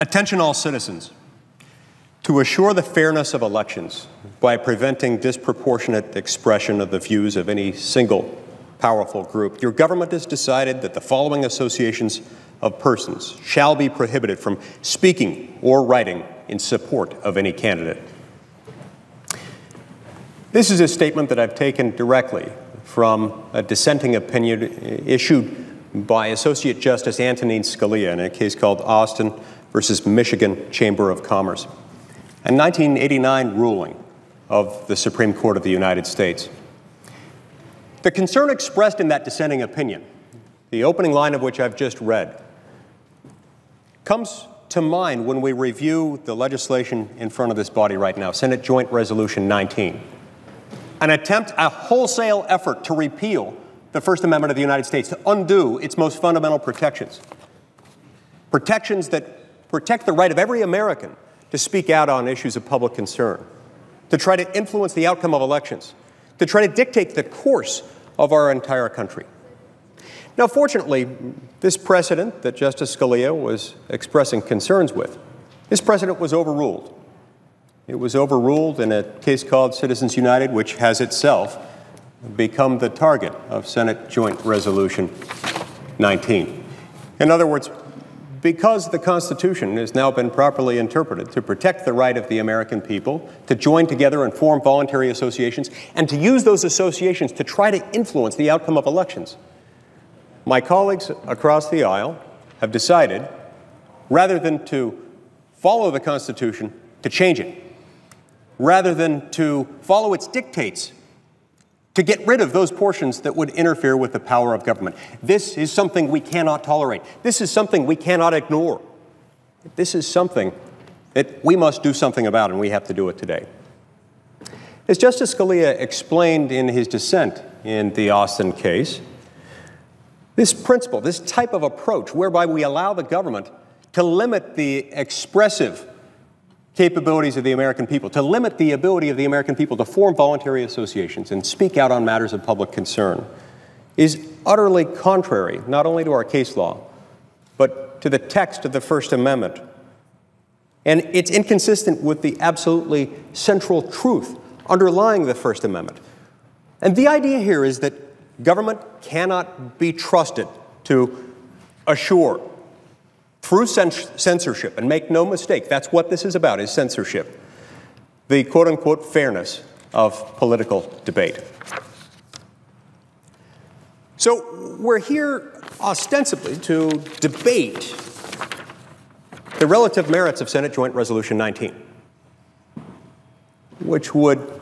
Attention all citizens. To assure the fairness of elections by preventing disproportionate expression of the views of any single powerful group, your government has decided that the following associations of persons shall be prohibited from speaking or writing in support of any candidate. This is a statement that I've taken directly from a dissenting opinion issued by Associate Justice Antonin Scalia in a case called Austin versus Michigan Chamber of Commerce, a 1989 ruling of the Supreme Court of the United States. The concern expressed in that dissenting opinion, the opening line of which I've just read, comes to mind when we review the legislation in front of this body right now, Senate Joint Resolution 19, an attempt, a wholesale effort to repeal the First Amendment of the United States, to undo its most fundamental protections, protections that protect the right of every American to speak out on issues of public concern, to try to influence the outcome of elections, to try to dictate the course of our entire country. Now, fortunately, this precedent that Justice Scalia was expressing concerns with, this precedent was overruled. It was overruled in a case called Citizens United, which has itself become the target of Senate Joint Resolution 19. In other words, because the Constitution has now been properly interpreted to protect the right of the American people to join together and form voluntary associations and to use those associations to try to influence the outcome of elections, my colleagues across the aisle have decided, rather than to follow the Constitution, to change it. Rather than to follow its dictates, to get rid of those portions that would interfere with the power of government. This is something we cannot tolerate. This is something we cannot ignore. This is something that we must do something about, and we have to do it today. As Justice Scalia explained in his dissent in the Austin case, this principle, this type of approach whereby we allow the government to limit the expressive capabilities of the American people, to limit the ability of the American people to form voluntary associations and speak out on matters of public concern, is utterly contrary not only to our case law, but to the text of the First Amendment. And it's inconsistent with the absolutely central truth underlying the First Amendment. And the idea here is that government cannot be trusted to assure through censorship, and make no mistake, that's what this is about, is censorship, the quote-unquote fairness of political debate. So we're here ostensibly to debate the relative merits of Senate Joint Resolution 19, which would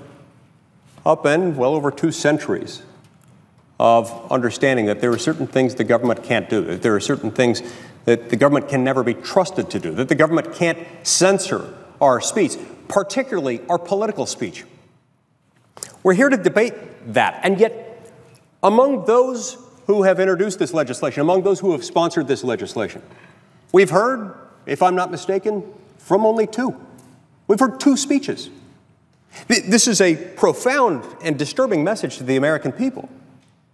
upend well over 2 centuries of understanding that there are certain things the government can't do, that there are certain things that the government can never be trusted to do, that the government can't censor our speech, particularly our political speech. We're here to debate that, and yet among those who have introduced this legislation, among those who have sponsored this legislation, we've heard, if I'm not mistaken, from only 2. We've heard 2 speeches. This is a profound and disturbing message to the American people.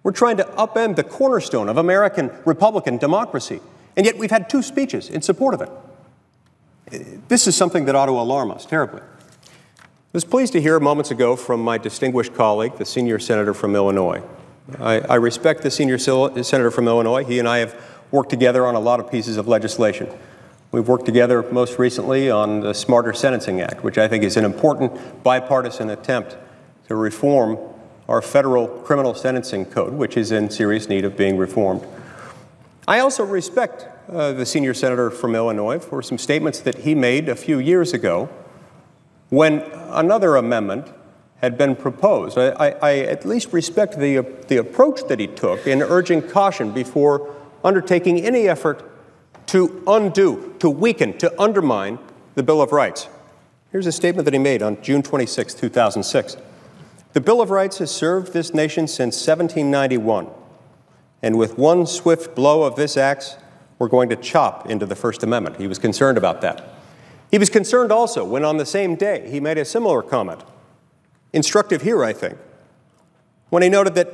We're trying to upend the cornerstone of American Republican democracy. And yet we've had 2 speeches in support of it. This is something that ought to alarm us terribly. I was pleased to hear moments ago from my distinguished colleague, the senior senator from Illinois. I respect the senior senator from Illinois. He and I have worked together on a lot of pieces of legislation. We've worked together most recently on the Smarter Sentencing Act, which I think is an important bipartisan attempt to reform our federal criminal sentencing code, which is in serious need of being reformed. I also respect the senior senator from Illinois for some statements that he made a few years ago when another amendment had been proposed. I at least respect the approach that he took in urging caution before undertaking any effort to undo, to weaken, to undermine the Bill of Rights. Here's a statement that he made on June 26, 2006. The Bill of Rights has served this nation since 1791. And with one swift blow of this axe, we're going to chop into the First Amendment. He was concerned about that. He was concerned also when on the same day he made a similar comment, instructive here, I think, when he noted that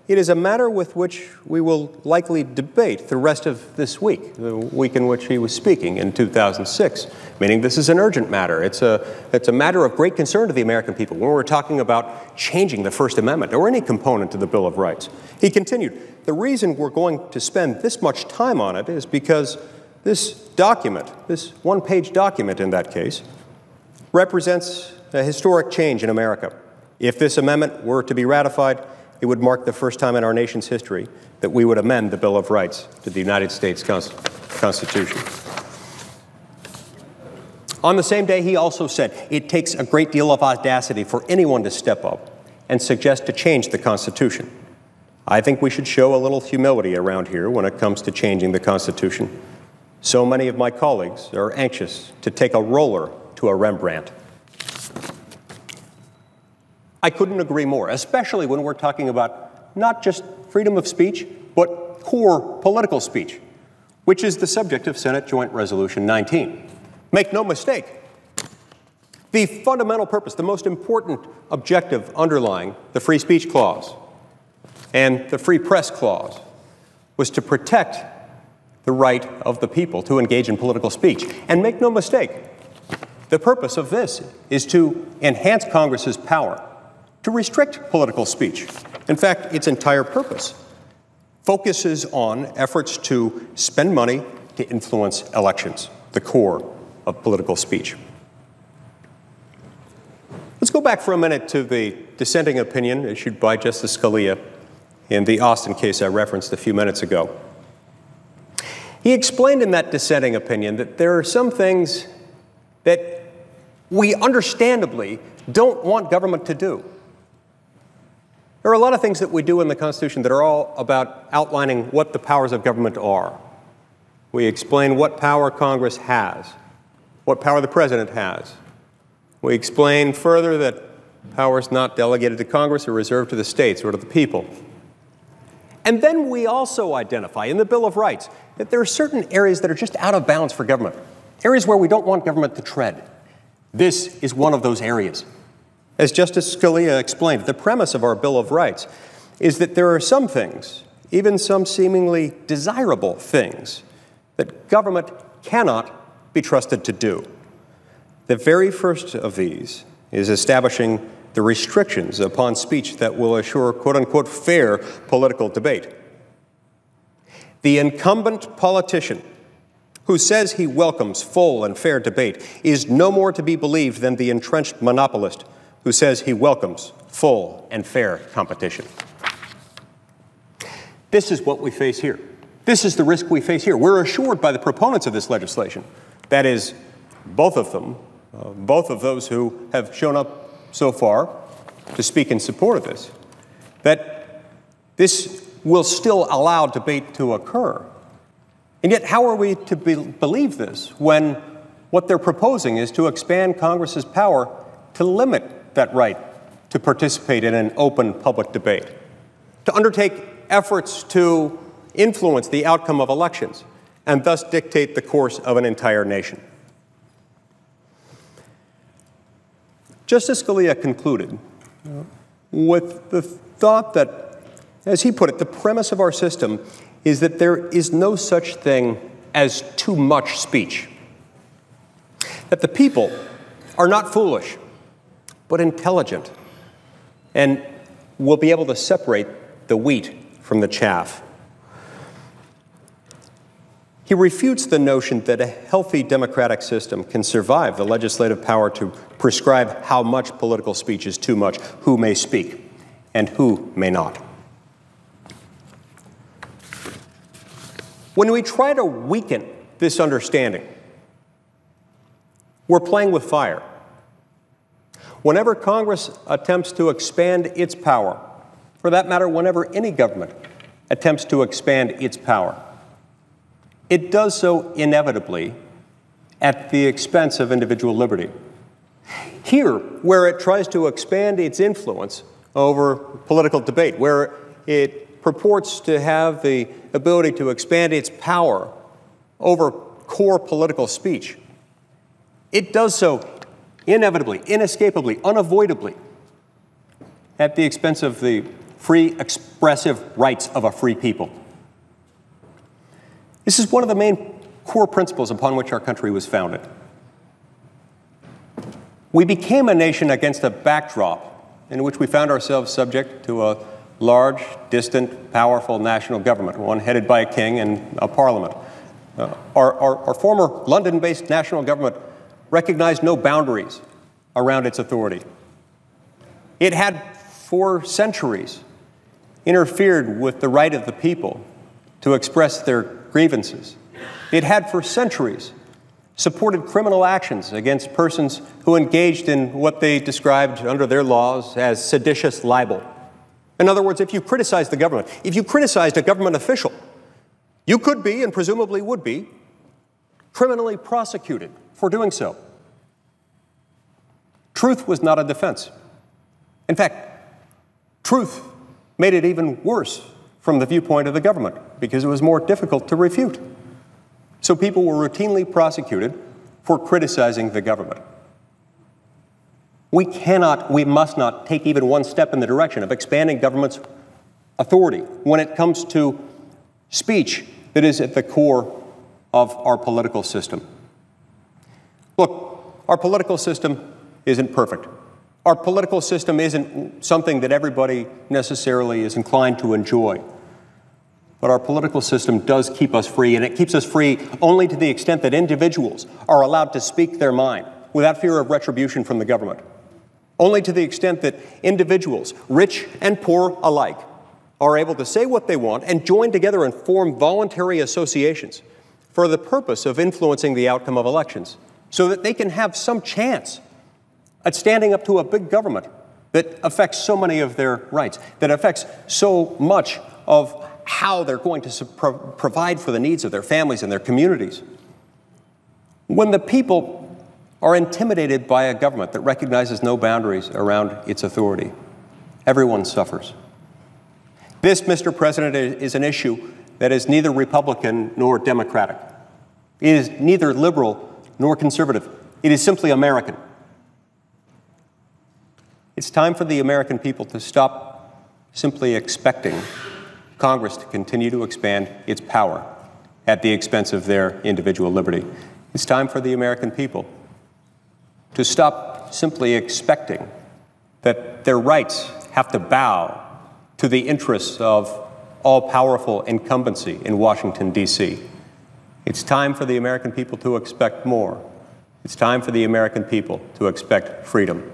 it is a matter with which we will likely debate the rest of this week, the week in which he was speaking in 2006, meaning this is an urgent matter. It's a matter of great concern to the American people when we're talking about changing the First Amendment or any component of the Bill of Rights. He continued, the reason we're going to spend this much time on it is because this document, this one-page document in that case, represents a historic change in America. If this amendment were to be ratified, it would mark the first time in our nation's history that we would amend the Bill of Rights to the United States Constitution. On the same day, he also said, it takes a great deal of audacity for anyone to step up and suggest to change the Constitution. I think we should show a little humility around here when it comes to changing the Constitution. So many of my colleagues are anxious to take a roller to a Rembrandt. I couldn't agree more, especially when we're talking about not just freedom of speech, but core political speech, which is the subject of Senate Joint Resolution 19. Make no mistake, the fundamental purpose, the most important objective underlying the Free Speech Clause and the Free Press Clause was to protect the right of the people to engage in political speech. And make no mistake, the purpose of this is to enhance Congress's power to restrict political speech. In fact, its entire purpose focuses on efforts to spend money to influence elections, the core of political speech. Let's go back for a minute to the dissenting opinion issued by Justice Scalia in the Austin case I referenced a few minutes ago. He explained in that dissenting opinion that there are some things that we understandably don't want government to do. There are a lot of things that we do in the Constitution that are all about outlining what the powers of government are. We explain what power Congress has, what power the President has. We explain further that powers not delegated to Congress are reserved to the states or to the people. And then we also identify in the Bill of Rights that there are certain areas that are just out of bounds for government, areas where we don't want government to tread. This is one of those areas. As Justice Scalia explained, the premise of our Bill of Rights is that there are some things, even some seemingly desirable things, that government cannot be trusted to do. The very first of these is establishing the restrictions upon speech that will assure, quote-unquote, fair political debate. The incumbent politician who says he welcomes full and fair debate is no more to be believed than the entrenched monopolist who says he welcomes full and fair competition. This is what we face here. This is the risk we face here. We're assured by the proponents of this legislation, that is, both of them, both of those who have shown up so far to speak in support of this, that this will still allow debate to occur. And yet, how are we to believe this when what they're proposing is to expand Congress's power to limit that right to participate in an open public debate, to undertake efforts to influence the outcome of elections, and thus dictate the course of an entire nation? Justice Scalia concluded with the thought that, as he put it, the premise of our system is that there is no such thing as too much speech, that the people are not foolish, but intelligent, and will be able to separate the wheat from the chaff. He refutes the notion that a healthy democratic system can survive the legislative power to prescribe how much political speech is too much, who may speak, and who may not. When we try to weaken this understanding, we're playing with fire. Whenever Congress attempts to expand its power, for that matter, whenever any government attempts to expand its power, it does so inevitably at the expense of individual liberty. Here, where it tries to expand its influence over political debate, where it purports to have the ability to expand its power over core political speech, it does so inevitably, inescapably, unavoidably at the expense of the free expressive rights of a free people. This is one of the main core principles upon which our country was founded. We became a nation against a backdrop in which we found ourselves subject to a large, distant, powerful national government, one headed by a king and a parliament. Our former London-based national government recognized no boundaries around its authority. It had, for centuries, interfered with the right of the people to express their grievances. It had, for centuries, supported criminal actions against persons who engaged in what they described under their laws as seditious libel. In other words, if you criticized the government, if you criticized a government official, you could be, and presumably would be, criminally prosecuted for doing so. Truth was not a defense. In fact, truth made it even worse from the viewpoint of the government because it was more difficult to refute. So people were routinely prosecuted for criticizing the government. We must not take even one step in the direction of expanding government's authority when it comes to speech that is at the core of our political system. Look, our political system isn't perfect. Our political system isn't something that everybody necessarily is inclined to enjoy. But our political system does keep us free, and it keeps us free only to the extent that individuals are allowed to speak their mind without fear of retribution from the government. Only to the extent that individuals, rich and poor alike, are able to say what they want and join together and form voluntary associations for the purpose of influencing the outcome of elections so that they can have some chance at standing up to a big government that affects so many of their rights, that affects so much of how they're going to provide for the needs of their families and their communities. When the people are intimidated by a government that recognizes no boundaries around its authority, everyone suffers. This, Mr. President, is an issue that is neither Republican nor Democratic. It is neither liberal nor conservative. It is simply American. It's time for the American people to stop simply expecting Congress to continue to expand its power at the expense of their individual liberty. It's time for the American people to stop simply expecting that their rights have to bow to the interests of all-powerful incumbency in Washington, D.C. It's time for the American people to expect more. It's time for the American people to expect freedom.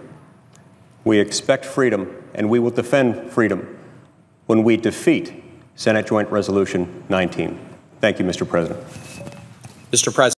We expect freedom, and we will defend freedom when we defeat Senate Joint Resolution 19. Thank you, Mr. President. Mr. President.